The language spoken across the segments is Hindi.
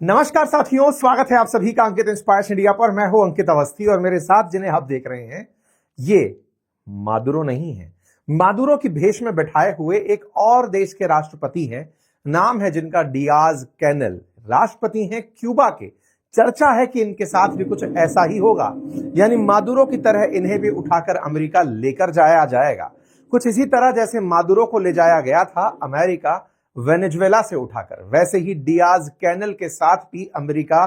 नमस्कार साथियों, स्वागत है आप सभी का अंकित इंस्पायर्स इंडिया पर। मैं हूं अंकित अवस्थी और मेरे साथ जिन्हें आप देख रहे हैं ये मादुरो नहीं है। मादुरो की भेष में बैठाए हुए एक और देश के राष्ट्रपति हैं। नाम है जिनका डियाज कैनेल। राष्ट्रपति हैं क्यूबा के। चर्चा है कि इनके साथ भी कुछ ऐसा ही होगा, यानी मादुरो की तरह इन्हें भी उठाकर अमेरिका लेकर जाया जाएगा। कुछ इसी तरह जैसे मादुरो को ले जाया गया था अमेरिका वेनेजुएला से उठाकर, वैसे ही डियाज कैनेल के साथ भी अमेरिका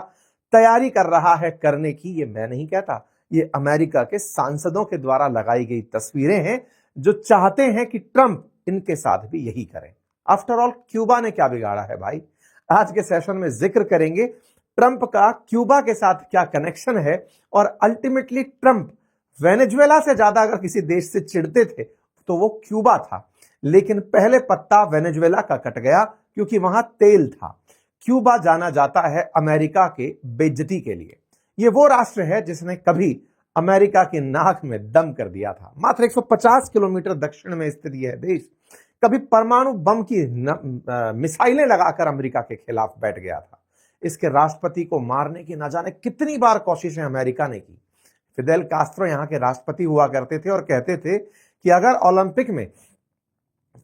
तैयारी कर रहा है करने की। ये मैं नहीं कहता, ये अमेरिका के सांसदों के द्वारा लगाई गई तस्वीरें हैं जो चाहते हैं कि ट्रंप इनके साथ भी यही करें। आफ्टर ऑल क्यूबा ने क्या बिगाड़ा है भाई? आज के सेशन में जिक्र करेंगे ट्रंप का क्यूबा के साथ क्या कनेक्शन है, और अल्टीमेटली ट्रंप वेनेजुएला से ज्यादा अगर किसी देश से चिढ़ते थे तो वो क्यूबा था। लेकिन पहले पत्ता वेनेजुएला का कट गया क्योंकि वहां तेल था। क्यूबा जाना जाता है अमेरिका के बेइज्जती के लिए। यह वो राष्ट्र है जिसने कभी अमेरिका की नाक में दम कर दिया था। मात्र 150 किलोमीटर दक्षिण में स्थित यह देश कभी परमाणु बम की मिसाइलें लगाकर अमेरिका के खिलाफ बैठ गया था। इसके राष्ट्रपति को मारने की न जाने कितनी बार कोशिशें अमेरिका ने की। फिदेल कास्त्रो यहां के राष्ट्रपति हुआ करते थे और कहते थे कि अगर ओलंपिक में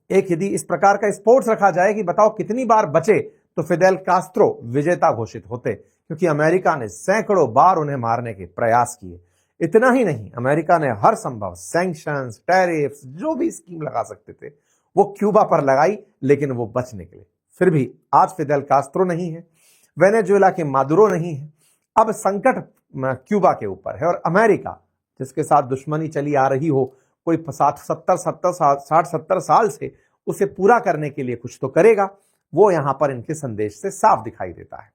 एक यदि इस प्रकार का स्पोर्ट्स रखा जाए कि बताओ कितनी बार बचे, तो फिदेल कास्त्रो विजेता घोषित होते, क्योंकि अमेरिका ने सैकड़ों बार उन्हें मारने के प्रयास किए। इतना ही नहीं, अमेरिका ने हर संभव सैंक्शंस, टैरिफ्स, जो भी स्कीम लगा सकते थे वो क्यूबा पर लगाई, लेकिन वो बच निकले। फिर भी आज फिदेल कास्त्रो नहीं है, वेनेजुएला के मादुरो नहीं है, अब संकट क्यूबा के ऊपर है। और अमेरिका जिसके साथ दुश्मनी चली आ रही हो, कोई 60-70 साल से, उसे पूरा करने के लिए कुछ तो करेगा। वो यहां पर इनके संदेश से साफ दिखाई देता है।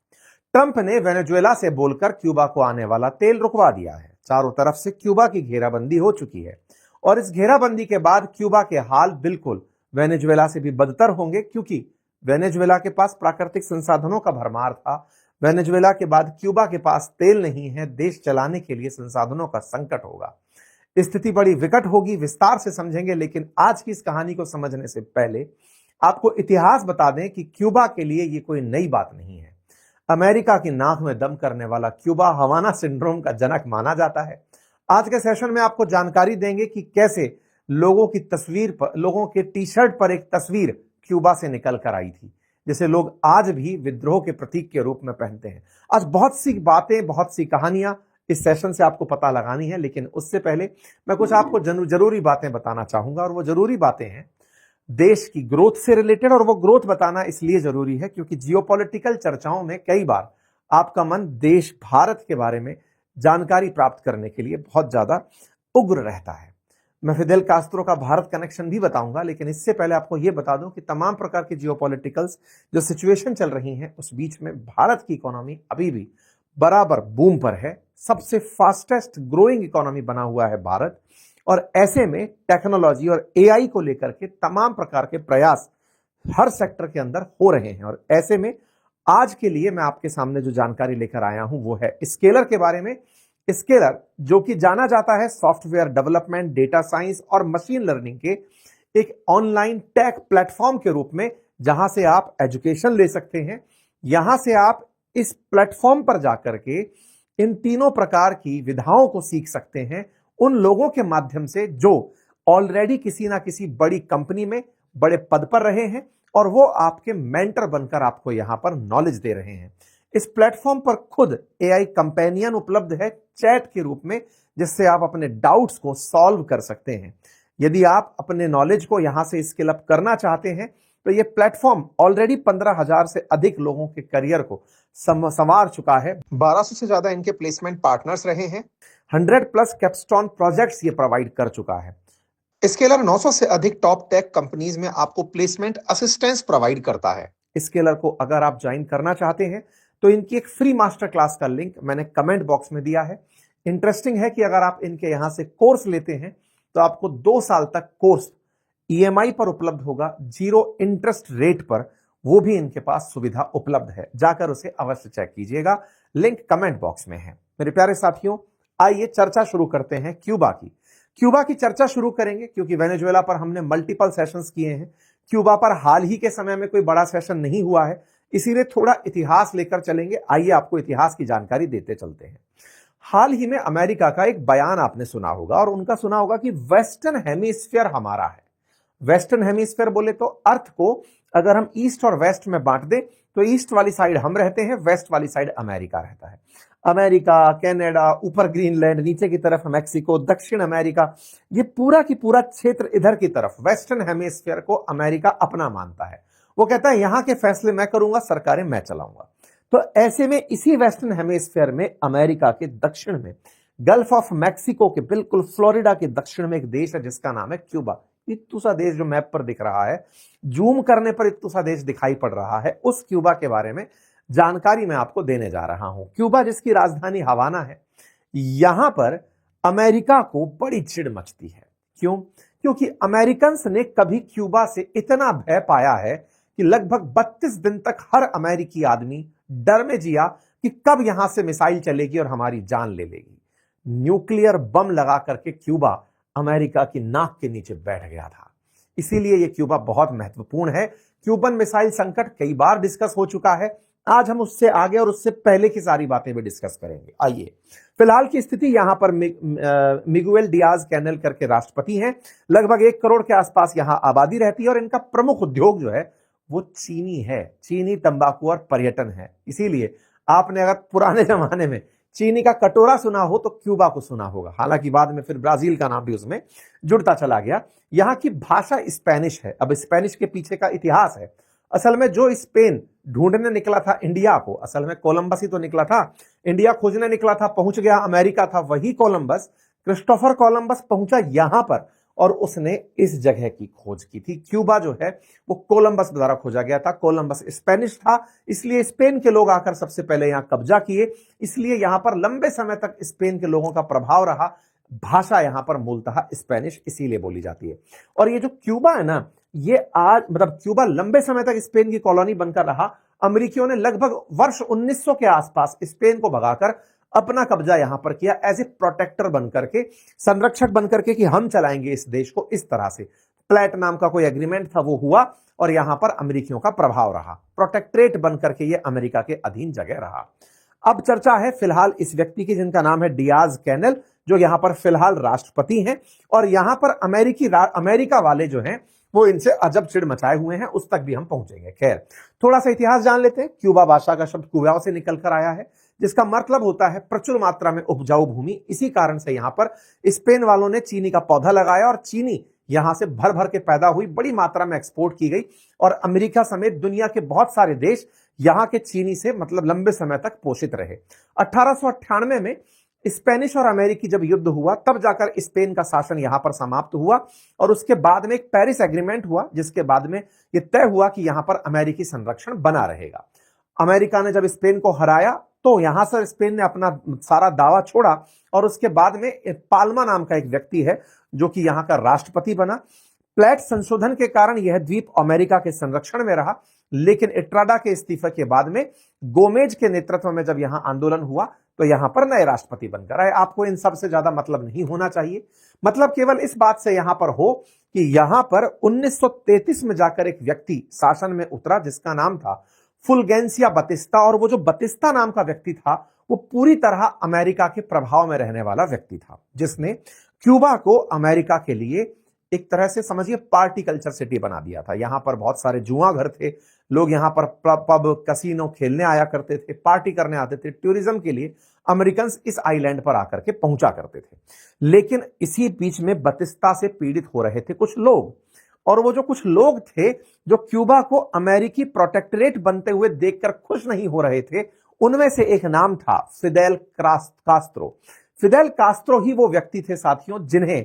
ट्रंप ने वेनेजुएला से बोलकर क्यूबा को आने वाला तेल रुकवा दिया है। चारों तरफ से क्यूबा की घेराबंदी हो चुकी है और इस घेराबंदी के बाद क्यूबा के हाल बिल्कुल वेनेजुएला से भी बदतर होंगे, क्योंकि वेनेजुएला के पास प्राकृतिक संसाधनों का भरमार था। वेनेजुएला के बाद क्यूबा के पास तेल नहीं है, देश चलाने के लिए संसाधनों का संकट होगा। स्थिति बड़ी विकट होगी, विस्तार से समझेंगे। लेकिन आज की इस कहानी को समझने से पहले आपको इतिहास बता दें कि क्यूबा के लिए ये कोई नई बात नहीं है। अमेरिका की नाक में दम करने वाला क्यूबा हवाना सिंड्रोम का जनक माना जाता है। आज के सेशन में आपको जानकारी देंगे कि कैसे लोगों की तस्वीर पर, लोगों के टी शर्ट पर एक तस्वीर क्यूबा से निकल कर आई थी, जिसे लोग आज भी विद्रोह के प्रतीक के रूप में पहनते हैं। आज बहुत सी बातें, बहुत सी कहानियां इस सेशन से आपको पता लगानी है, लेकिन उससे पहले मैं कुछ आपको जरूरी बातें बताना चाहूंगा। और वो जरूरी बातें हैं देश की ग्रोथ से रिलेटेड, और वो ग्रोथ बताना इसलिए जरूरी है क्योंकि जियोपॉलिटिकल चर्चाओं में कई बार आपका मन देश भारत के बारे में जानकारी प्राप्त करने के लिए बहुत ज्यादा उग्र रहता है। मैं फिदेल कास्त्रो का भारत कनेक्शन भी बताऊंगा, लेकिन इससे पहले आपको यह बता दूं कि तमाम प्रकार की जियोपॉलिटिकल्स जो सिचुएशन चल रही हैं, उस बीच में भारत की इकोनॉमी अभी भी बराबर बूम पर है। सबसे फास्टेस्ट ग्रोइंग इकोनॉमी बना हुआ है भारत, और ऐसे में टेक्नोलॉजी और एआई को लेकर के तमाम प्रकार के प्रयास हर सेक्टर के अंदर हो रहे हैं। और ऐसे में आज के लिए मैं आपके सामने जो जानकारी लेकर आया हूं वो है स्केलर के बारे में। स्केलर जो कि जाना जाता है सॉफ्टवेयर डेवलपमेंट, डेटा साइंस और मशीन लर्निंग के एक ऑनलाइन टेक प्लेटफॉर्म के रूप में, जहां से आप एजुकेशन ले सकते हैं। यहां से आप इस प्लेटफॉर्म पर जाकर के इन तीनों प्रकार की विधाओं को सीख सकते हैं उन लोगों के माध्यम से जो ऑलरेडी किसी ना किसी बड़ी कंपनी में बड़े पद पर रहे हैं, और वो आपके मेंटर बनकर आपको यहां पर नॉलेज दे रहे हैं। इस प्लेटफॉर्म पर खुद एआई कंपेनियन उपलब्ध है चैट के रूप में, जिससे आप अपने डाउट्स को सॉल्व कर सकते हैं। यदि आप अपने नॉलेज को यहां से स्किल अप करना चाहते हैं तो ये प्लेटफॉर्म ऑलरेडी 15,000 से अधिक लोगों के करियर को संवार चुका है। 1200 से ज्यादा इनके प्लेसमेंट पार्टनर्स रहे हैं। 100+ कैपस्टोन प्रोजेक्ट्स ये प्रोवाइड कर चुका है। स्केलर 900 से अधिक टॉप टेक कंपनीज में आपको प्लेसमेंट असिस्टेंस प्रोवाइड करता है। स्केलर को अगर आप ज्वाइन करना चाहते हैं तो इनकी एक फ्री मास्टर क्लास का लिंक मैंने कमेंट बॉक्स में दिया है। इंटरेस्टिंग है कि अगर आप इनके यहां से कोर्स लेते हैं तो आपको 2 साल तक कोर्स ईएमआई पर उपलब्ध होगा, 0 इंटरेस्ट रेट पर। वो भी इनके पास सुविधा उपलब्ध है, जाकर उसे अवश्य चेक कीजिएगा। लिंक कमेंट बॉक्स में है। मेरे प्यारे साथियों, आइए चर्चा शुरू करते हैं क्यूबा की। क्यूबा की चर्चा शुरू करेंगे क्योंकि वेनेजुएला पर हमने मल्टीपल सेशंस किए हैं। क्यूबा पर हाल ही के समय में कोई बड़ा सेशन नहीं हुआ है, इसीलिए थोड़ा इतिहास लेकर चलेंगे। आइए आपको इतिहास की जानकारी देते चलते हैं। हाल ही में अमेरिका का एक बयान आपने सुना होगा और उनका सुना होगा कि वेस्टर्न हेमिस्फीयर हमारा है। वेस्टर्न हेमिस्फीयर बोले तो अर्थ को अगर हम ईस्ट और वेस्ट में बांट दें तो ईस्ट वाली साइड हम रहते हैं, वेस्ट वाली साइड अमेरिका रहता है। अमेरिका, कनाडा, ऊपर ग्रीनलैंड, नीचे की तरफ मैक्सिको, दक्षिण अमेरिका, ये पूरा की पूरा क्षेत्र इधर की तरफ वेस्टर्न हेमिस्फीयर को अमेरिका अपना मानता है। वो कहता है यहां के फैसले मैं करूंगा, सरकारें मैं चलाऊंगा। तो ऐसे में इसी वेस्टर्न हेमिस्फीयर में अमेरिका के दक्षिण में गल्फ ऑफ मैक्सिको के बिल्कुल फ्लोरिडा के दक्षिण में एक देश है जिसका नाम है क्यूबा। इत्तू सा देश जो मैप पर दिख रहा है, जूम करने पर इत्तू सा देश दिखाई पड़ रहा है, उस क्यूबा के बारे में जानकारी मैं आपको देने जा रहा हूं। क्यूबा जिसकी राजधानी हवाना है, यहां पर अमेरिका को बड़ी चिढ़ मचती है। क्यों? क्योंकि अमेरिकन ने कभी क्यूबा से इतना भय पाया है कि लगभग 32 दिन तक हर अमेरिकी आदमी डर में जिया कि कब यहां से मिसाइल चलेगी और हमारी जान ले लेगी। न्यूक्लियर बम लगा करके क्यूबा अमेरिका की नाक के नीचे बैठ गया था। इसीलिए यह क्यूबा बहुत महत्वपूर्ण है। क्यूबन मिसाइल संकट कई बार डिस्कस हो चुका है, आज हम उससे आगे और उससे पहले की सारी बातें भी डिस्कस करेंगे। आइए, फिलहाल की स्थिति यहां पर मिगुएल डियाज कैनेल करके राष्ट्रपति हैं। लगभग 1 करोड़ के आसपास यहां आबादी रहती है और इनका प्रमुख उद्योग जो है वो चीनी है। चीनी, तंबाकू और पर्यटन है। इसीलिए आपने अगर पुराने जमाने में चीनी का कटोरा सुना हो तो क्यूबा को सुना होगा। हालांकि बाद में फिर ब्राजील का नाम भी उसमें जुड़ता चला गया। यहां की भाषा स्पेनिश है। अब स्पेनिश के पीछे का इतिहास है। असल में जो स्पेन ढूंढने निकला था इंडिया को, असल में कोलंबस ही तो निकला था, इंडिया खोजने निकला था, पहुंच गया अमेरिका था, वही कोलंबस, क्रिस्टोफर कोलंबस पहुंचा यहां पर और उसने इस जगह की खोज की थी। क्यूबा जो है वो कोलंबस द्वारा खोजा गया था। कोलंबस स्पेनिश था, इसलिए स्पेन के लोग आकर सबसे पहले यहां कब्जा किए, इसलिए यहां पर लंबे समय तक स्पेन के लोगों का प्रभाव रहा। भाषा यहां पर मूलतः स्पेनिश इसीलिए बोली जाती है। और ये जो क्यूबा है ना, ये आज मतलब क्यूबा लंबे समय तक स्पेन की कॉलोनी बनकर रहा। अमेरिकियों ने लगभग वर्ष 1900 के आसपास स्पेन को भगाकर अपना कब्जा यहां पर किया, एज ए प्रोटेक्टर बनकर के, संरक्षक बनकर के कि हम चलाएंगे इस देश को इस तरह से। प्लेट नाम का कोई एग्रीमेंट था, वो हुआ और यहां पर अमेरिकियों का प्रभाव रहा। प्रोटेक्टरेट बनकर के ये अमेरिका के अधीन जगह रहा। अब चर्चा है फिलहाल इस व्यक्ति की जिनका नाम है डियाज कैनेल, जो यहां पर फिलहाल राष्ट्रपति हैं और यहां पर अमेरिका वाले जो हैं वो इनसे अजब चिढ़ मचाए हुए हैं, उस तक भी हम पहुंचेंगे। खैर, थोड़ा सा इतिहास जान लेते हैं। क्यूबा भाषा का शब्द क्यूबाओ से निकल कर आया है, जिसका मतलब होता है प्रचुर मात्रा में उपजाऊ भूमि। इसी कारण से यहां पर स्पेन वालों ने चीनी का पौधा लगाया और चीनी यहां से भर भर के पैदा हुई, बड़ी मात्रा में एक्सपोर्ट की गई और अमेरिका समेत दुनिया के बहुत सारे देश यहां के चीनी से मतलब लंबे समय तक पोषित रहे। 1898 में स्पेनिश और अमेरिकी जब युद्ध हुआ तब जाकर स्पेन का शासन यहां पर समाप्त हुआ और उसके बाद में एक पेरिस एग्रीमेंट हुआ, जिसके बाद में यह तय हुआ कि यहां पर अमेरिकी संरक्षण बना रहेगा। अमेरिका ने जब स्पेन को हराया तो यहां से स्पेन ने अपना सारा दावा छोड़ा और उसके बाद में पाल्मा नाम का एक व्यक्ति है जो कि यहां का राष्ट्रपति बना। प्लेट संशोधन के कारण यह द्वीप अमेरिका के संरक्षण में रहा, लेकिन एट्राडा के इस्तीफे के बाद में गोमेज के नेतृत्व में जब यहां आंदोलन हुआ तो यहां पर नए राष्ट्रपति बनकर आए। आपको इन सब से ज्यादा मतलब नहीं होना चाहिए। मतलब केवल इस बात से यहां पर हो कि यहां पर 1933 में जाकर एक व्यक्ति शासन में उतरा जिसका नाम था फुलगेंसिया बतिस्ता, और वो जो बतिस्ता नाम का व्यक्ति था वो पूरी तरह अमेरिका के प्रभाव में रहने वाला व्यक्ति था, जिसने क्यूबा को अमेरिका के लिए एक तरह से समझिए पार्टी कल्चर सिटी बना दिया था। यहां पर बहुत सारे जुआ घर थे, लोग यहां पर पब, कैसीनो खेलने आया करते थे, पार्टी करने आते थे। टूरिज्म के लिए अमेरिकन इस आइलैंड पर आकर के पहुंचा करते थे। लेकिन इसी बीच में बतिस्ता से पीड़ित हो रहे थे कुछ लोग, और वो जो कुछ लोग थे जो क्यूबा को अमेरिकी प्रोटेक्टरेट बनते हुए देखकर खुश नहीं हो रहे थे, उनमें से एक नाम था फिदेल कास्त्रो। फिदेल कास्त्रो ही वो व्यक्ति थे साथियों जिन्हें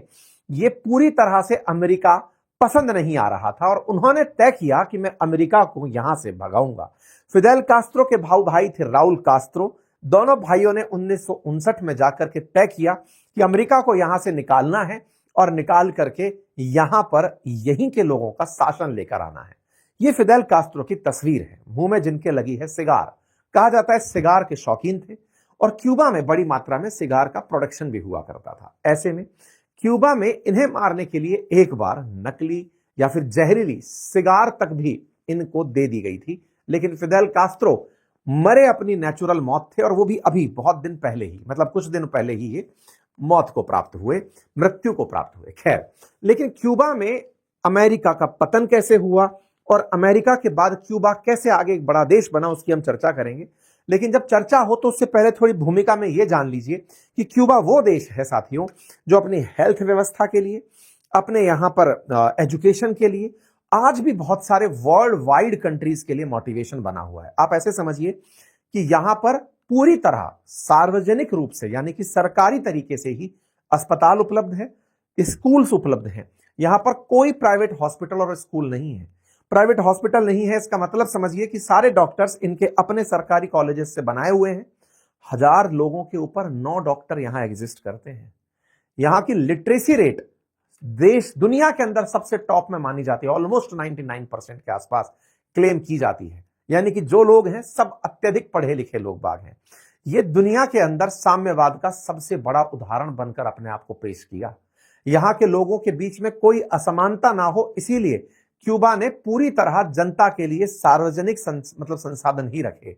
ये पूरी तरह से अमेरिका पसंद नहीं आ रहा था और उन्होंने तय किया कि मैं अमेरिका को यहां से भगाऊंगा। फिदेल कास्त्रो के भाई थे राउल कास्त्रो। दोनों भाइयों ने 1959 में जाकर के तय किया कि अमेरिका को यहां से निकालना है और निकाल करके यहां पर यहीं के लोगों का शासन लेकर आना है। यह फिदेल कास्त्रो की तस्वीर है, मुंह में जिनके लगी है सिगार। कहा जाता है सिगार के शौकीन थे और क्यूबा में बड़ी मात्रा में सिगार का प्रोडक्शन भी हुआ करता था। ऐसे में क्यूबा में इन्हें मारने के लिए एक बार नकली या फिर जहरीली सिगार तक भी इनको दे दी गई थी, लेकिन फिदेल कास्त्रो मरे अपनी नेचुरल मौत थे, और वो भी अभी बहुत दिन पहले ही, मतलब कुछ दिन पहले ही ये मौत को प्राप्त हुए, मृत्यु को प्राप्त हुए। खैर, लेकिन क्यूबा में अमेरिका का पतन कैसे हुआ और अमेरिका के बाद क्यूबा कैसे आगे एक बड़ा देश बना, उसकी हम चर्चा करेंगे। लेकिन जब चर्चा हो तो उससे पहले थोड़ी भूमिका में यह जान लीजिए कि क्यूबा वो देश है साथियों जो अपनी हेल्थ व्यवस्था के लिए, अपने यहां पर एजुकेशन के लिए आज भी बहुत सारे वर्ल्ड वाइड कंट्रीज के लिए मोटिवेशन बना हुआ है। आप ऐसे समझिए कि यहां पर पूरी तरह सार्वजनिक रूप से, यानी कि सरकारी तरीके से ही अस्पताल उपलब्ध है, स्कूल्स उपलब्ध हैं। यहां पर कोई प्राइवेट हॉस्पिटल और स्कूल नहीं है। प्राइवेट हॉस्पिटल नहीं है इसका मतलब समझिए कि सारे डॉक्टर्स इनके अपने सरकारी कॉलेजेस से बनाए हुए हैं। 1000 लोगों के ऊपर 9 डॉक्टर यहां एग्जिस्ट करते हैं। यहां की लिटरेसी रेट देश दुनिया के अंदर सबसे टॉप में मानी जाती है, ऑलमोस्ट 99% के आसपास क्लेम की जाती है। यानी कि जो लोग हैं सब अत्यधिक पढ़े लिखे लोग बाग हैं। ये दुनिया के अंदर साम्यवाद का सबसे बड़ा उदाहरण बनकर अपने आप को पेश किया। यहां के लोगों के बीच में कोई असमानता ना हो, इसीलिए क्यूबा ने पूरी तरह जनता के लिए सार्वजनिक मतलब संसाधन ही रखे।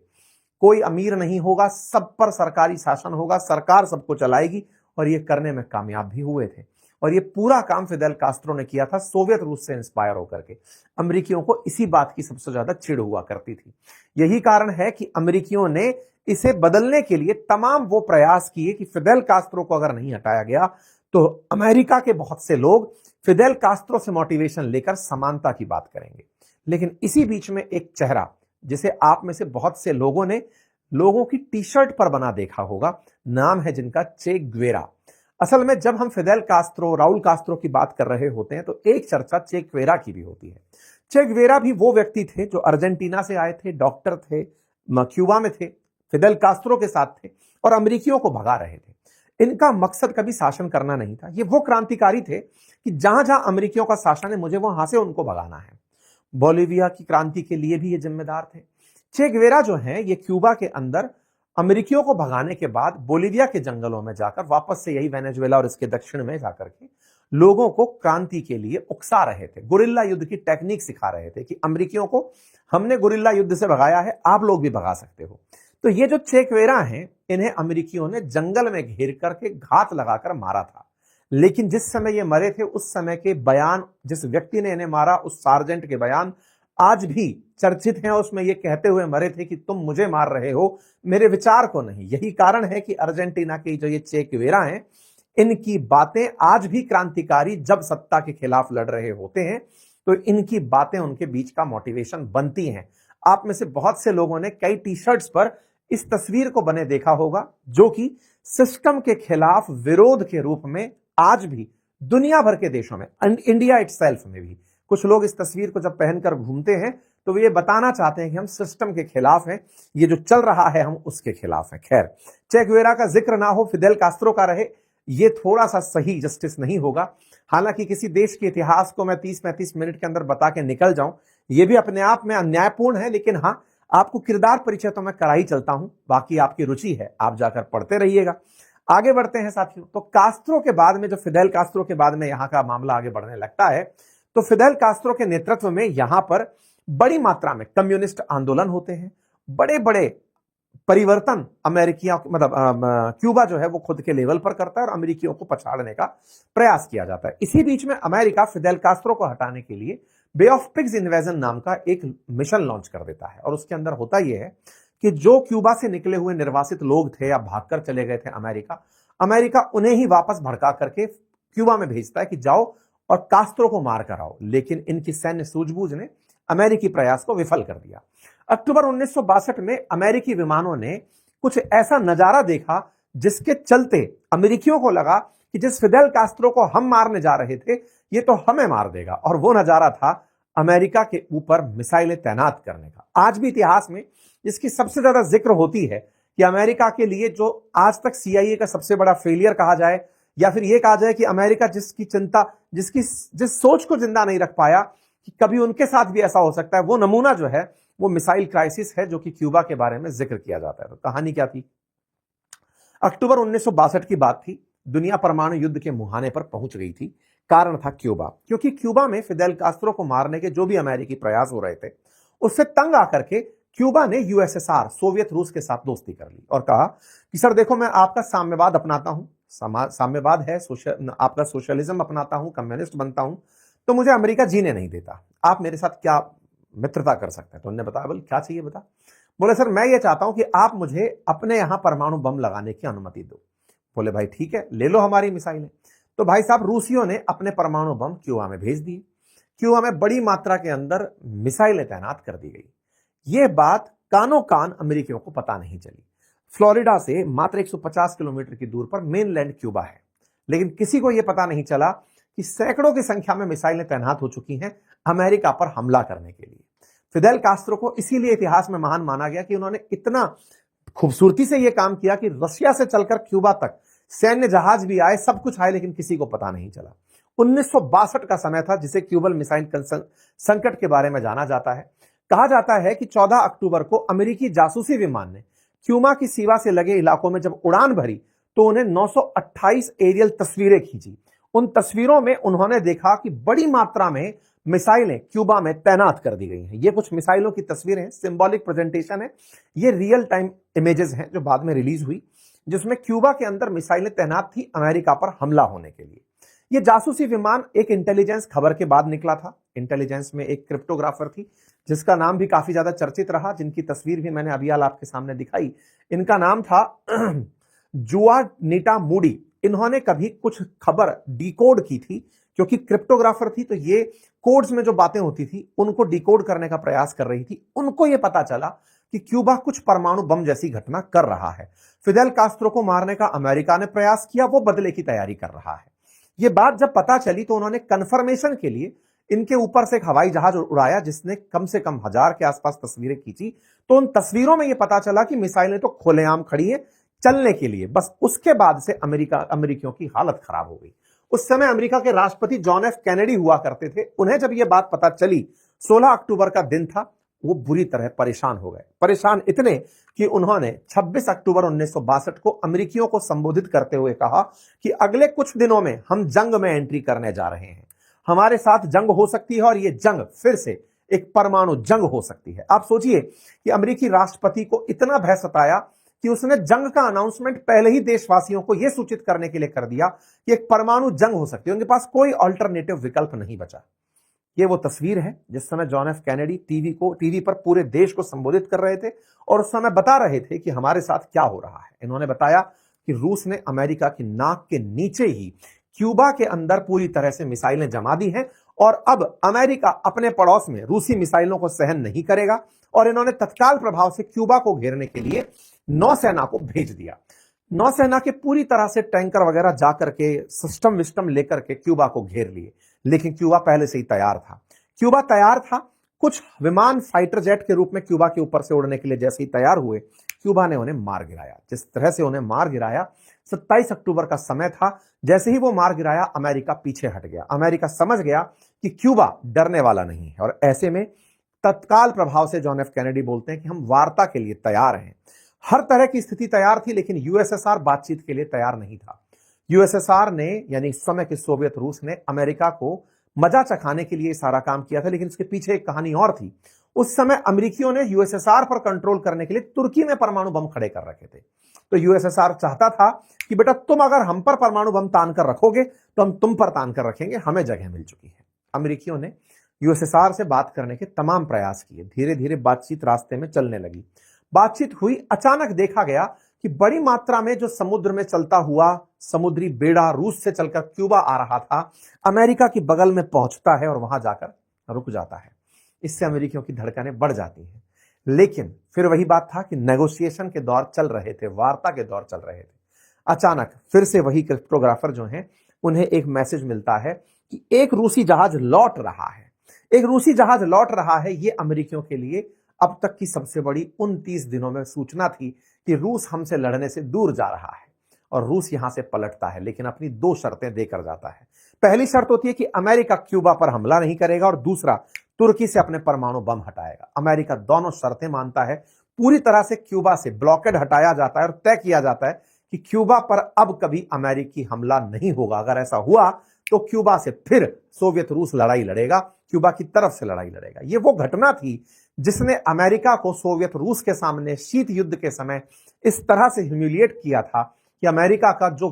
कोई अमीर नहीं होगा, सब पर सरकारी शासन होगा, सरकार सबको चलाएगी, और ये करने में कामयाब भी हुए थे। और ये पूरा काम फिदेल कास्त्रो ने किया था सोवियत रूस से इंस्पायर होकर के। अमेरिकियों को इसी बात की सबसे ज्यादा चिढ़ हुआ करती थी। यही कारण है कि अमेरिकियों ने इसे बदलने के लिए तमाम वो प्रयास किए कि फिदेल कास्त्रो को अगर नहीं हटाया गया तो अमेरिका के बहुत से लोग फिदेल कास्त्रो से मोटिवेशन लेकर समानता की बात करेंगे। लेकिन इसी बीच में एक चेहरा जिसे आप में से बहुत से लोगों ने लोगों की टी शर्ट पर बना देखा होगा, नाम है जिनका चे ग्वेरा। असल में जब हम फिदेल कास्त्रो, राउल कास्त्रो की बात कर रहे होते हैं तो एक चर्चा चे ग्वेरा की भी होती है। चे ग्वेरा भी वो व्यक्ति थे जो अर्जेंटीना से आए थे, डॉक्टर थे, क्यूबा में थे, फिदेल कास्त्रो के साथ थे और अमेरिकियों को भगा रहे थे। इनका मकसद कभी शासन करना नहीं था। ये वो क्रांतिकारी थे कि जहां जहां अमेरिकियों का शासन है मुझे वहां से उनको भगाना है। बोलिविया की क्रांति के लिए भी ये जिम्मेदार थे। चे ग्वेरा जो है ये क्यूबा के अंदर अमेरिकियों को भगाने के बाद बोलिविया के जंगलों में जाकर वापस से यही वेनेजुएला और इसके दक्षिण में जाकर के लोगों को क्रांति के लिए उकसा रहे थे, गुरिल्ला युद्ध की टेक्निक सिखा रहे थे कि अमेरिकियों को हमने गुरिल्ला युद्ध से भगाया है, आप लोग भी भगा सकते हो। तो ये जो चे ग्वेरा हैं, इन्हें अमेरिकियों ने जंगल में घेर करके घात लगाकर मारा था। लेकिन जिस समय ये मरे थे उस समय के बयान, जिस व्यक्ति ने इन्हें मारा उस सार्जेंट के बयान आज भी चर्चित हैं। उसमें ये कहते हुए मरे थे कि तुम मुझे मार रहे हो, मेरे विचार को नहीं। यही कारण है कि अर्जेंटीना के जो ये चे ग्वेरा हैं, इनकी बातें आज भी क्रांतिकारी जब सत्ता के खिलाफ लड़ रहे होते हैं तो इनकी बातें उनके बीच का मोटिवेशन बनती हैं। आप में से बहुत से लोगों ने कई टी शर्ट्स पर इस तस्वीर को बने देखा होगा, जो कि सिस्टम के खिलाफ विरोध के रूप में आज भी दुनिया भर के देशों में, इंडिया इटसेल्फ में भी कुछ लोग इस तस्वीर को जब पहनकर घूमते हैं तो वे ये बताना चाहते हैं कि हम सिस्टम के खिलाफ हैं, ये जो चल रहा है हम उसके खिलाफ हैं। खैर, चे ग्वेरा का जिक्र ना हो, फिदेल कास्त्रो का रहे, ये थोड़ा सा सही जस्टिस नहीं होगा। हालांकि किसी देश के इतिहास को मैं 30-35 मिनट के अंदर बता के निकल जाऊं, ये भी अपने आप में अन्यायपूर्ण है। लेकिन हाँ, आपको किरदार परिचय तो मैं करा ही चलता हूं, बाकी आपकी रुचि है, आप जाकर पढ़ते रहिएगा। आगे बढ़ते हैं साथियों। तो कास्त्रो के बाद में, जो फिदेल कास्त्रो के बाद में यहां का मामला आगे बढ़ने लगता है, तो फिदेल कास्त्रो के नेतृत्व में यहां पर बड़ी मात्रा में कम्युनिस्ट आंदोलन होते हैं। बड़े बड़े परिवर्तन अमेरिकियों, मतलब क्यूबा जो है वो खुद के लेवल पर करता है और अमेरिकियों को पछाड़ने का प्रयास किया जाता है। इसी बीच में अमेरिका फिदेल कास्त्रो को हटाने के लिए बे ऑफ पिग्स इन्वेजन नाम का एक मिशन लॉन्च कर देता है। और उसके अंदर होता यह है कि जो क्यूबा से निकले हुए निर्वासित लोग थे या भागकर चले गए थे अमेरिका उन्हें ही वापस भड़का करके क्यूबा में भेजता है कि जाओ और कास्त्रो को मार कर आओ। लेकिन इनकी सैन्य सूझबूझ ने अमेरिकी प्रयास को विफल कर दिया। अक्टूबर 1962 में अमेरिकी विमानों ने कुछ ऐसा नजारा देखा जिसके चलते अमेरिकियों को लगा कि जिस फिदेल कास्त्रो को हम मारने जा रहे थे ये तो हमें मार देगा। और वो नजारा था अमेरिका के ऊपर मिसाइलें तैनात करने का। आज भी इतिहास में इसकी सबसे ज्यादा जिक्र होती है कि अमेरिका के लिए जो आज तक CIA का सबसे बड़ा फेलियर कहा जाए, या फिर यह कहा जाए कि अमेरिका जिसकी चिंता, जिस सोच को जिंदा नहीं रख पाया कि कभी उनके साथ भी ऐसा हो सकता है, वो नमूना जो है वो मिसाइल क्राइसिस है, जो कि क्यूबा के बारे में जिक्र किया जाता है। तो कहानी क्या थी? अक्टूबर 1962 की बात थी। दुनिया परमाणु युद्ध के मुहाने पर पहुंच गई थी। कारण था क्यूबा, क्योंकि क्यूबा में फिदेल कास्त्रो को मारने के जो भी अमेरिकी प्रयास हो रहे थे उससे तंग आकर के क्यूबा ने यूएसएसआर सोवियत रूस के साथ दोस्ती कर ली और कहा कि सर देखो, मैं आपका साम्यवाद अपनाता हूं, साम्यवाद है, आपका सोशलिज्म अपनाता हूं, कम्युनिस्ट बनता हूं, तो मुझे अमेरिका जीने नहीं देता, आप मेरे साथ क्या मित्रता कर सकते हैं? तो उन्होंने बताया, बोले क्या चाहिए बता। बोले सर मैं ये चाहता हूं कि आप मुझे अपने यहां परमाणु बम लगाने की अनुमति दो। बोले भाई ठीक है, ले लो हमारी मिसाइलें। तो भाई साहब, रूसियों ने अपने परमाणु बम क्यूबा में भेज दिए। क्यूबा में बड़ी मात्रा के अंदर मिसाइलें तैनात कर दी गई। यह बात कानो कान अमेरिकियों को पता नहीं चली। फ्लोरिडा से मात्र 150 किलोमीटर की दूर पर मेनलैंड क्यूबा है, लेकिन किसी को यह पता नहीं चला कि सैकड़ों की संख्या में मिसाइलें तैनात हो चुकी हैं अमेरिका पर हमला करने के लिए। फिदेल कास्त्रो को इसीलिए इतिहास में महान माना गया कि उन्होंने इतना खूबसूरती से यह काम किया कि रशिया से चलकर क्यूबा तक सैन्य जहाज भी आए, सब कुछ आए, लेकिन किसी को पता नहीं चला। 1962 का समय था जिसे क्यूबल मिसाइल संकट के बारे में जाना जाता है। कहा जाता है कि 14 अक्टूबर को अमेरिकी जासूसी विमान ने क्यूबा की सीमा से लगे इलाकों में जब उड़ान भरी तो उन्हें 928 एरियल तस्वीरें खींची। उन तस्वीरों में उन्होंने देखा कि बड़ी मात्रा में मिसाइलें क्यूबा में तैनात कर दी गई हैं। ये कुछ मिसाइलों की तस्वीरें हैं, सिंबॉलिक प्रेजेंटेशन है, ये रियल टाइम इमेजेस हैं जो बाद में रिलीज हुई, जिसमें क्यूबा के अंदर मिसाइलें तैनात थी अमेरिका पर हमला होने के लिए। यह जासूसी विमान एक इंटेलिजेंस खबर के बाद निकला था। इंटेलिजेंस में एक क्रिप्टोग्राफर थी जिसका नाम भी काफी ज्यादा चर्चित रहा, जिनकी तस्वीर भी मैंने अभी हाल आपके सामने दिखाई। इनका नाम था जुआनिटा मूडी। इन्होंने कभी कुछ खबर डिकोड की थी, क्योंकि क्रिप्टोग्राफर थी तो ये कोड्स में जो बातें होती थी उनको डिकोड करने का प्रयास कर रही थी। उनको यह पता चला कि क्यूबा कुछ परमाणु बम जैसी घटना कर रहा है। फिदेल कास्त्रो को मारने का अमेरिका ने प्रयास किया, वो बदले की तैयारी कर रहा है। यह बात जब पता चली तो उन्होंने कंफर्मेशन के लिए इनके ऊपर से एक हवाई जहाज उड़ाया जिसने कम से कम 1000 के आसपास तस्वीरें खींची। तो उन तस्वीरों में यह पता चला कि मिसाइलें तो खुलेआम खड़ी है चलने के लिए। बस उसके बाद से अमेरिकियों की हालत खराब हो गई। उस समय अमेरिका के राष्ट्रपति जॉन एफ कैनेडी हुआ करते थे। उन्हें जब यह बात पता चली, 16 अक्टूबर का दिन था, वो बुरी तरह परेशान हो गए। परेशान इतने कि उन्होंने 26 अक्टूबर 1962 को अमेरिकियों को संबोधित करते हुए कहा कि अगले कुछ दिनों में हम जंग में एंट्री करने जा रहे हैं, हमारे साथ जंग हो सकती है और यह जंग फिर से एक परमाणु जंग हो सकती है। आप सोचिए कि अमेरिकी राष्ट्रपति को इतना भय सताया कि उसने जंग का अनाउंसमेंट पहले ही देशवासियों को यह सूचित करने के लिए कर दिया कि एक परमाणु जंग हो सकती है। उनके पास कोई अल्टरनेटिव विकल्प नहीं बचा। ये वो तस्वीर है जिस समय जॉन एफ कैनेडी टीवी पर पूरे देश को संबोधित कर रहे थे और उस समय बता रहे थे कि हमारे साथ क्या हो रहा है। इन्होंने बताया कि रूस ने अमेरिका की नाक के नीचे ही क्यूबा के अंदर पूरी तरह से मिसाइलें जमा दी हैं और अब अमेरिका अपने पड़ोस में रूसी मिसाइलों को सहन नहीं करेगा और इन्होंने तत्काल प्रभाव से क्यूबा को घेरने के लिए नौसेना को भेज दिया। नौसेना के पूरी तरह से टैंकर वगैरह जाकर के सिस्टम विस्टम लेकर के क्यूबा को घेर लिए, लेकिन क्यूबा पहले से ही तैयार था। क्यूबा तैयार था। कुछ विमान फाइटर जेट के रूप में क्यूबा के ऊपर से उड़ने के लिए जैसे ही तैयार हुए, क्यूबा ने उन्हें मार गिराया। जिस तरह से उन्हें मार गिराया, 27 अक्टूबर का समय था, जैसे ही वो मार गिराया अमेरिका पीछे हट गया। अमेरिका समझ गया कि क्यूबा डरने वाला नहीं है और ऐसे में तत्काल प्रभाव से जॉन एफ कैनेडी बोलते हैं कि हम वार्ता के लिए तैयार हैं। हर तरह की स्थिति तैयार थी, लेकिन यूएसएसआर बातचीत के लिए तैयार नहीं था। यूएसएसआर ने, यानी इस समय के सोवियत रूस ने, अमेरिका को मजा चखाने के लिए सारा काम किया था, लेकिन इसके पीछे एक कहानी और थी। उस समय अमेरिकियों ने यूएसएसआर पर कंट्रोल करने के लिए तुर्की में परमाणु बम खड़े कर रखे थे। तो यूएसएसआर चाहता था कि बेटा तुम अगर हम पर परमाणु बम तान कर रखोगे तो हम तुम पर तान कर रखेंगे, हमें जगह मिल चुकी है। अमेरिकियों ने यूएसएसआर से बात करने के तमाम प्रयास किए। धीरे धीरे बातचीत रास्ते में चलने लगी। बातचीत हुई, अचानक देखा गया कि बड़ी मात्रा में जो समुद्र में चलता हुआ समुद्री बेड़ा रूस से चलकर क्यूबा आ रहा था, अमेरिका की बगल में पहुंचता है और वहां जाकर रुक जाता है। इससे अमेरिकियों की धड़कनें बढ़ जाती हैं। लेकिन फिर वही बात था कि नेगोशिएशन के दौर चल रहे थे, वार्ता के दौर चल रहे थे। अचानक फिर से वही क्रिप्टोग्राफर जो हैं, उन्हें एक मैसेज मिलता है कि एक रूसी जहाज लौट रहा है। एक रूसी जहाज लौट रहा है। ये अमेरिकियों के लिए अब तक की सबसे बड़ी 29 दिनों में सूचना थी कि रूस हमसे लड़ने से दूर जा रहा है और रूस यहां से पलटता है, लेकिन अपनी 2 शर्तें देकर जाता है। पहली शर्त होती है कि अमेरिका क्यूबा पर हमला नहीं करेगा और दूसरा, तुर्की से अपने परमाणु बम हटाएगा। अमेरिका दोनों शर्तें मानता है। पूरी तरह से क्यूबा से ब्लॉकेड हटाया जाता है और तय किया जाता है कि क्यूबा पर अब कभी अमेरिकी हमला नहीं होगा। अगर ऐसा हुआ तो क्यूबा से फिर सोवियत रूस लड़ाई लड़ेगा, क्यूबा की तरफ से लड़ाई लड़ेगा। ये वो घटना थी जिसने अमेरिका को सोवियत रूस के सामने शीत युद्ध के समय इस तरह से ह्यूमिलिएट किया था कि अमेरिका का जो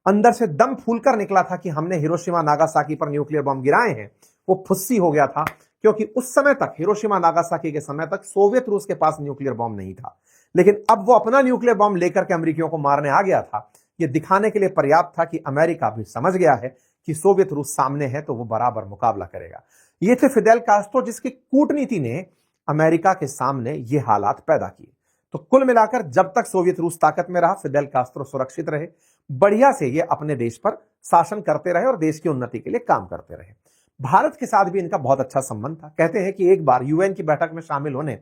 अंदर से दम फूलकर निकला था कि हमने हिरोशिमा नागासाकी पर न्यूक्लियर बम गिराए हैं, वो फुस्सी हो गया था। क्योंकि उस समय तक, हिरोशिमा नागासाकी के समय तक, सोवियत रूस के पास न्यूक्लियर बम नहीं था, लेकिन अब वो अपना न्यूक्लियर बम लेकर के अमेरिकियों को मारने आ गया था। ये दिखाने के लिए पर्याप्त था कि अमेरिका भी समझ गया है कि सोवियत रूस सामने है तो वो बराबर मुकाबला करेगा। ये थे फिदेल कास्ट्रो, जिसकी कूटनीति ने अमेरिका के सामने ये हालात पैदा किए। तो कुल मिलाकर जब तक सोवियत रूस ताकत में रहा, फिदेल कास्ट्रो सुरक्षित रहे, बढ़िया से ये अपने देश पर शासन करते रहे और देश की उन्नति के लिए काम करते रहे। भारत के साथ भी इनका बहुत अच्छा संबंध था। कहते हैं कि एक बार यूएन की बैठक में शामिल होने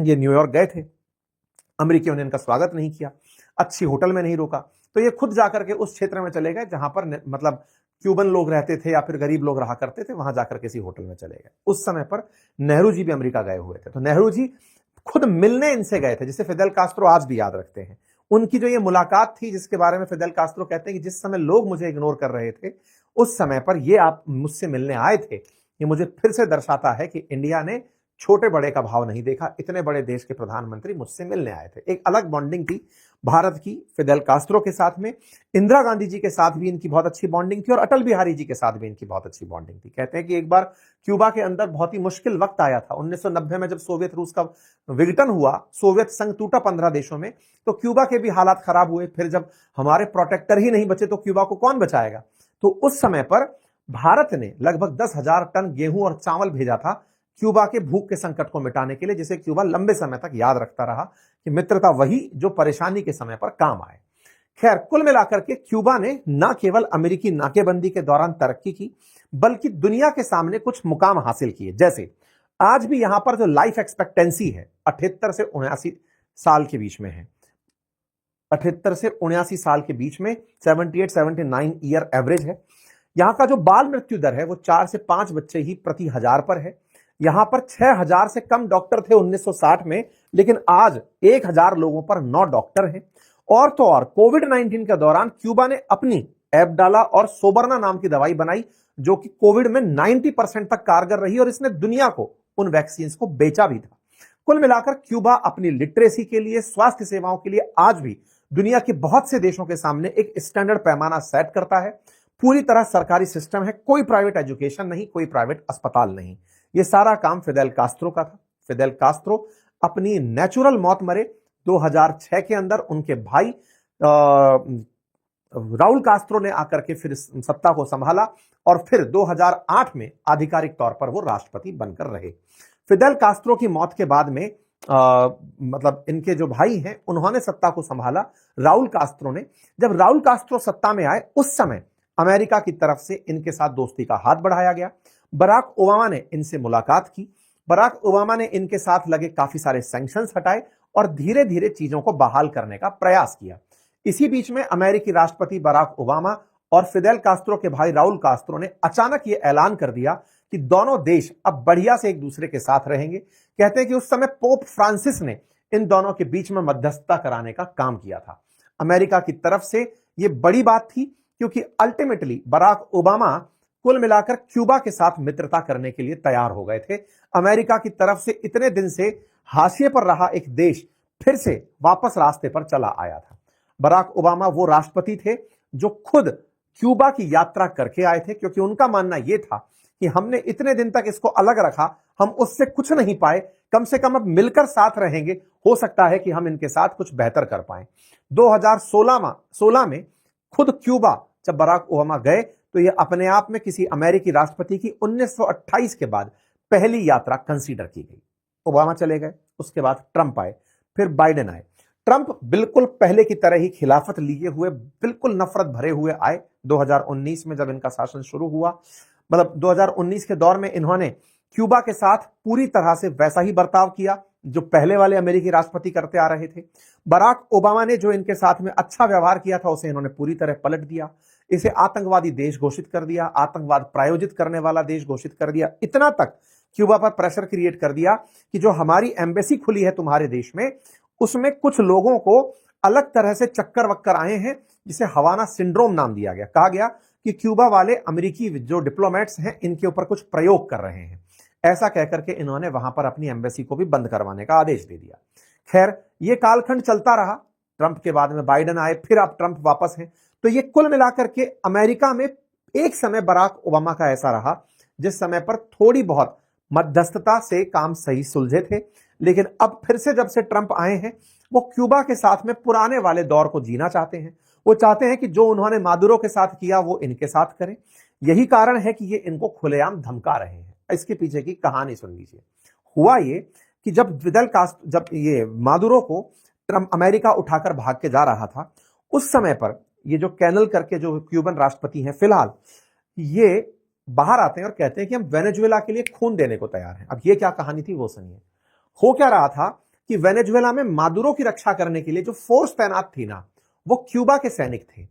ये न्यूयॉर्क गए थे, अमेरिकियों ने इनका स्वागत नहीं किया, अच्छी होटल में नहीं रोका, तो ये खुद जाकर के उस क्षेत्र में चले गए जहां पर मतलब क्यूबन लोग रहते थे या फिर गरीब लोग रहा करते थे, वहां जाकर किसी होटल में चले गए। उस समय पर नेहरू जी भी अमेरिका गए हुए थे, तो नेहरू जी खुद मिलने इनसे गए थे, जिसे फिदेल कास्ट्रो आज भी याद रखते हैं। उनकी जो ये मुलाकात थी, जिसके बारे में फिदेल कास्ट्रो कहते हैं कि जिस समय लोग मुझे इग्नोर कर रहे थे, उस समय पर ये आप मुझसे मिलने आए थे, ये मुझे फिर से दर्शाता है कि इंडिया ने छोटे बड़े का भाव नहीं देखा, इतने बड़े देश के प्रधानमंत्री मुझसे मिलने आए थे। एक अलग बॉन्डिंग थी भारत की फिदेल कास्ट्रो के साथ में। इंदिरा गांधी जी के साथ भी इनकी बहुत अच्छी बॉन्डिंग थी और अटल बिहारी जी के साथ भी इनकी बहुत अच्छी बॉन्डिंग थी। कहते हैं कि एक बार क्यूबा के अंदर बहुत ही मुश्किल वक्त आया था 1990 में, जब सोवियत रूस का विघटन हुआ, सोवियत संघ टूटा 15 देशों में, तो क्यूबा के भी हालात खराब हुए। फिर जब हमारे प्रोटेक्टर ही नहीं बचे तो क्यूबा को कौन बचाएगा। तो उस समय पर भारत ने लगभग 10,000 टन गेहूं और चावल भेजा था क्यूबा के भूख के संकट को मिटाने के लिए, जिसे क्यूबा लंबे समय तक याद रखता रहा कि मित्रता वही जो परेशानी के समय पर काम आए। खैर, कुल मिलाकर के क्यूबा ने न केवल अमेरिकी नाकेबंदी के दौरान तरक्की की, बल्कि दुनिया के सामने कुछ मुकाम हासिल किए। जैसे आज भी यहां पर जो लाइफ एक्सपेक्टेंसी है 78 से 79 साल के बीच में है, 78 से 79 साल के बीच में 78-79 ईयर एवरेज है। यहां का जो बाल मृत्यु दर है वो 4 से 5 बच्चे ही प्रति 1000 पर है। यहां पर 6000 से कम डॉक्टर थे 1960 में, लेकिन आज 1000 लोगों पर 9 डॉक्टर हैं। और तो और कोविड-19 के दौरान क्यूबा ने अपनी एब्डाला और सोबरना नाम की दवाई बनाई, जो कि कोविड में 90% तक कारगर रही और इसने दुनिया को उन वैक्सीन को बेचा भी था। कुल मिलाकर क्यूबा अपनी लिटरेसी के लिए, स्वास्थ्य सेवाओं के लिए आज भी दुनिया के बहुत से देशों के सामने एक स्टैंडर्ड पैमाना सेट करता है। पूरी तरह सरकारी सिस्टम है, कोई प्राइवेट एजुकेशन नहीं, कोई प्राइवेट अस्पताल नहीं। ये सारा काम फिदेल कास्ट्रो का था। फिदेल कास्ट्रो अपनी नेचुरल मौत मरे 2006 के अंदर। उनके भाई राउल कास्ट्रो ने आकर के फिर सत्ता को संभाला और फिर 2008 में आधिकारिक तौर पर वो राष्ट्रपति बनकर रहे। फिदेल कास्ट्रो की मौत के बाद में मतलब इनके जो भाई हैं उन्होंने सत्ता को संभाला, राउल कास्ट्रो ने। जब राउल कास्ट्रो सत्ता में आए, उस समय अमेरिका की तरफ से इनके साथ दोस्ती का हाथ बढ़ाया गया। बराक ओबामा ने इनसे मुलाकात की। बराक ओबामा ने इनके साथ लगे काफी सारे सैंक्शंस हटाए और धीरे धीरे चीजों को बहाल करने का प्रयास किया। इसी बीच में अमेरिकी राष्ट्रपति बराक ओबामा और फिदेल कास्ट्रो के भाई राउल कास्ट्रो ने अचानक ये ऐलान कर दिया कि दोनों देश अब बढ़िया से एक दूसरे के साथ रहेंगे। कहते हैं कि उस समय पोप फ्रांसिस ने इन दोनों के बीच में मध्यस्थता कराने का काम किया था। अमेरिका की तरफ से यह बड़ी बात थी, क्योंकि अल्टीमेटली बराक ओबामा कुल मिलाकर क्यूबा के साथ मित्रता करने के लिए तैयार हो गए थे। अमेरिका की तरफ से इतने दिन से हाशिए पर रहा एक देश फिर से वापस रास्ते पर चला आया था। बराक ओबामा वो राष्ट्रपति थे जो खुद क्यूबा की यात्रा करके आए थे, क्योंकि उनका मानना यह था कि हमने इतने दिन तक इसको अलग रखा, हम उससे कुछ नहीं पाए, कम से कम अब मिलकर साथ रहेंगे, हो सकता है कि हम इनके साथ कुछ बेहतर कर पाए। 2016 में खुद क्यूबा जब बराक ओबामा गए तो यह अपने आप में किसी अमेरिकी राष्ट्रपति की 1928 के बाद पहली यात्रा कंसीडर की गई। ओबामा चले गए, उसके बाद ट्रंप आए, फिर बाइडेन आए। ट्रंप बिल्कुल पहले की तरह ही खिलाफत लिए हुए, बिल्कुल नफरत भरे हुए आए। 2019 में जब इनका शासन शुरू हुआ, मतलब 2019 के दौर में इन्होंने क्यूबा के साथ पूरी तरह से वैसा ही बर्ताव किया जो पहले वाले अमेरिकी राष्ट्रपति करते आ रहे थे। बराक ओबामा ने जो इनके साथ में अच्छा व्यवहार किया था उसे इन्होंने पूरी तरह पलट दिया। इसे आतंकवादी देश घोषित कर दिया, आतंकवाद प्रायोजित करने वाला देश घोषित कर दिया। इतना तक क्यूबा पर प्रेशर क्रिएट कर दिया कि जो हमारी एम्बेसी खुली है तुम्हारे देश में, उसमें कुछ लोगों को अलग तरह से चक्कर वक्कर आए हैं, जिसे हवाना सिंड्रोम नाम दिया गया। कहा गया कि क्यूबा वाले अमेरिकी जो डिप्लोमेट्स हैं इनके ऊपर कुछ प्रयोग कर रहे हैं। ऐसा कहकर के इन्होंने वहां पर अपनी एम्बेसी को भी बंद करवाने का आदेश दे दिया। खैर, ये कालखंड चलता रहा। ट्रंप के बाद में बाइडेन आए, फिर अब ट्रंप वापस हैं। तो ये कुल मिलाकर के अमेरिका में एक समय बराक ओबामा का ऐसा रहा जिस समय पर थोड़ी बहुत मध्यस्थता से काम सही सुलझे थे, लेकिन अब फिर से जब से ट्रंप आए हैं, वो क्यूबा के साथ में पुराने वाले दौर को जीना चाहते हैं। वो चाहते हैं कि जो उन्होंने मादुरो के साथ किया वो इनके साथ करें। यही कारण है कि ये इनको खुलेआम धमका रहे हैं। इसके पीछे की कहानी सुन लीजिए। हुआ ये कि जब ये मादुरो को ट्रंप अमेरिका उठाकर भाग के जा रहा था, उस समय पर ये जो कैनल करके जो क्यूबन राष्ट्रपति हैं फिलहाल, ये बाहर आते हैं और कहते हैं कि हम वेनेजुएला के लिए खून देने को तैयार हैं। अब ये क्या कहानी थी वो सुनिए। हो क्या रहा था कि वेनेजुएला में मादुरो की रक्षा करने के लिए जो फोर्स तैनात थी ना, वो क्यूबा के सैनिक थे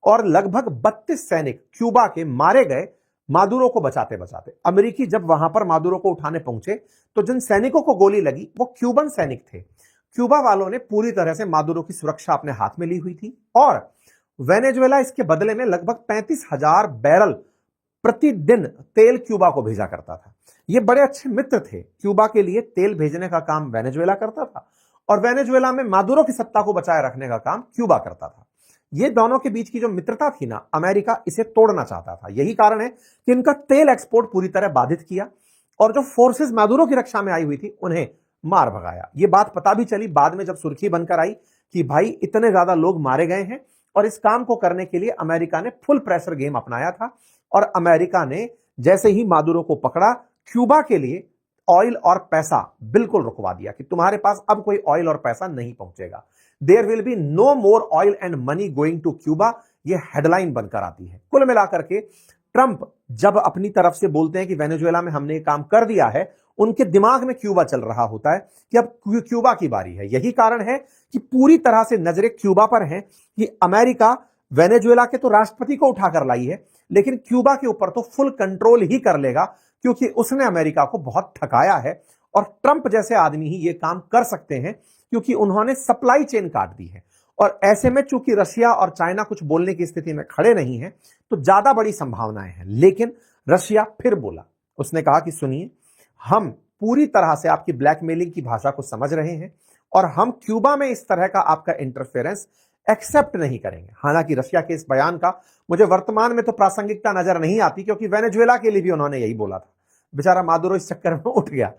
और लगभग 32 सैनिक क्यूबा के मारे गए मादुरो को बचाते बचाते। अमेरिकी जब वहां पर मादुरो को उठाने पहुंचे तो जिन सैनिकों को गोली लगी वो क्यूबन सैनिक थे। क्यूबा वालों ने पूरी तरह से मादुरो की सुरक्षा अपने हाथ में ली हुई थी और वेनेजुएला इसके बदले में लगभग 35,000 बैरल प्रतिदिन तेल क्यूबा को भेजा करता था। ये बड़े अच्छे मित्र थे। क्यूबा के लिए तेल भेजने का काम वेनेजुएला करता था और वेनेजुएला में मादुरो की सत्ता को बचाए रखने का काम क्यूबा करता था। ये दोनों के बीच की जो मित्रता थी ना, अमेरिका इसे तोड़ना चाहता था। यही कारण है कि इनका तेल एक्सपोर्ट पूरी तरह बाधित किया और जो फोर्सेस मादुरो की रक्षा में आई हुई थी उन्हें मार भगाया। ये बात पता भी चली बाद में जब सुर्खी बनकर आई कि भाई इतने ज्यादा लोग मारे गए हैं, और इस काम को करने के लिए अमेरिका ने फुल प्रेशर गेम अपनाया था और अमेरिका ने जैसे ही मादुरो को पकड़ा, क्यूबा के लिए ऑयल और पैसा बिल्कुल रुकवा दिया कि तुम्हारे पास अब कोई ऑयल और पैसा नहीं पहुंचेगा। There will be no more oil and money going to Cuba. ये हेडलाइन बनकर आती है। कुल मिलाकर के ट्रंप जब अपनी तरफ से बोलते हैं कि वेनेजुएला में हमने ये काम कर दिया है, उनके दिमाग में क्यूबा चल रहा होता है कि अब क्यूबा की बारी है। यही कारण है कि पूरी तरह से नजरें क्यूबा पर हैं कि अमेरिका वेनेजुएला के तो राष्ट्रपति को उठाकर लाई है, लेकिन क्यूबा के ऊपर तो फुल कंट्रोल ही कर लेगा, क्योंकि उसने अमेरिका को बहुत थकाया है। और ट्रंप जैसे आदमी ही ये काम कर सकते हैं क्योंकि उन्होंने सप्लाई चेन काट दी है। और ऐसे में चूंकि रशिया और चाइना कुछ बोलने की स्थिति में खड़े नहीं है, तो ज्यादा बड़ी संभावनाएं हैं। लेकिन रशिया फिर बोला, उसने कहा कि सुनिए, हम पूरी तरह से आपकी ब्लैकमेलिंग की भाषा को समझ रहे हैं और हम क्यूबा में इस तरह का आपका इंटरफेरेंस एक्सेप्ट नहीं करेंगे। हालांकि रशिया के इस बयान का मुझे वर्तमान में तो प्रासंगिकता नजर नहीं आती, क्योंकि वेनेजुएला के लिए भी उन्होंने यही बोला था। बेचारा मादुरो इस चक्कर में उठ गया।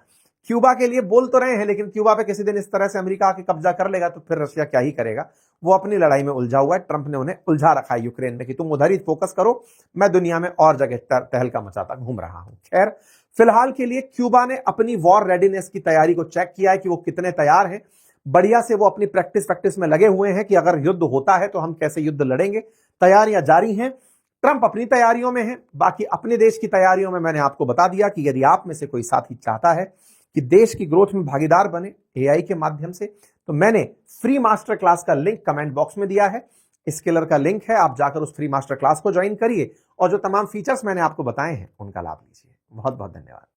क्यूबा के लिए बोल तो रहे हैं, लेकिन क्यूबा पे किसी दिन इस तरह से अमेरिका आके कब्जा कर लेगा तो फिर रशिया क्या ही करेगा। वो अपनी लड़ाई में उलझा हुआ है। ट्रंप ने उन्हें उलझा रखा है यूक्रेन में कि तुम उधर ही फोकस करो, मैं दुनिया में और जगह तहलका मचाता घूम रहा हूं। खैर, फिलहाल के लिए क्यूबा ने अपनी वॉर रेडीनेस की तैयारी को चेक किया है कि वो कितने तैयार हैं। बढ़िया से वो अपनी प्रैक्टिस में लगे हुए हैं कि अगर युद्ध होता है तो हम कैसे युद्ध लड़ेंगे। तैयारियां जारी हैं। ट्रंप अपनी तैयारियों में है। बाकी अपने देश की तैयारियों में मैंने आपको बता दिया कि यदि आप में से कोई साथी चाहता है कि देश की ग्रोथ में भागीदार बने एआई के माध्यम से, तो मैंने फ्री मास्टर क्लास का लिंक कमेंट बॉक्स में दिया है। स्किलर का लिंक है, आप जाकर उस फ्री मास्टर क्लास को ज्वाइन करिए और जो तमाम फीचर्स मैंने आपको बताए हैं उनका लाभ लीजिए। बहुत बहुत धन्यवाद।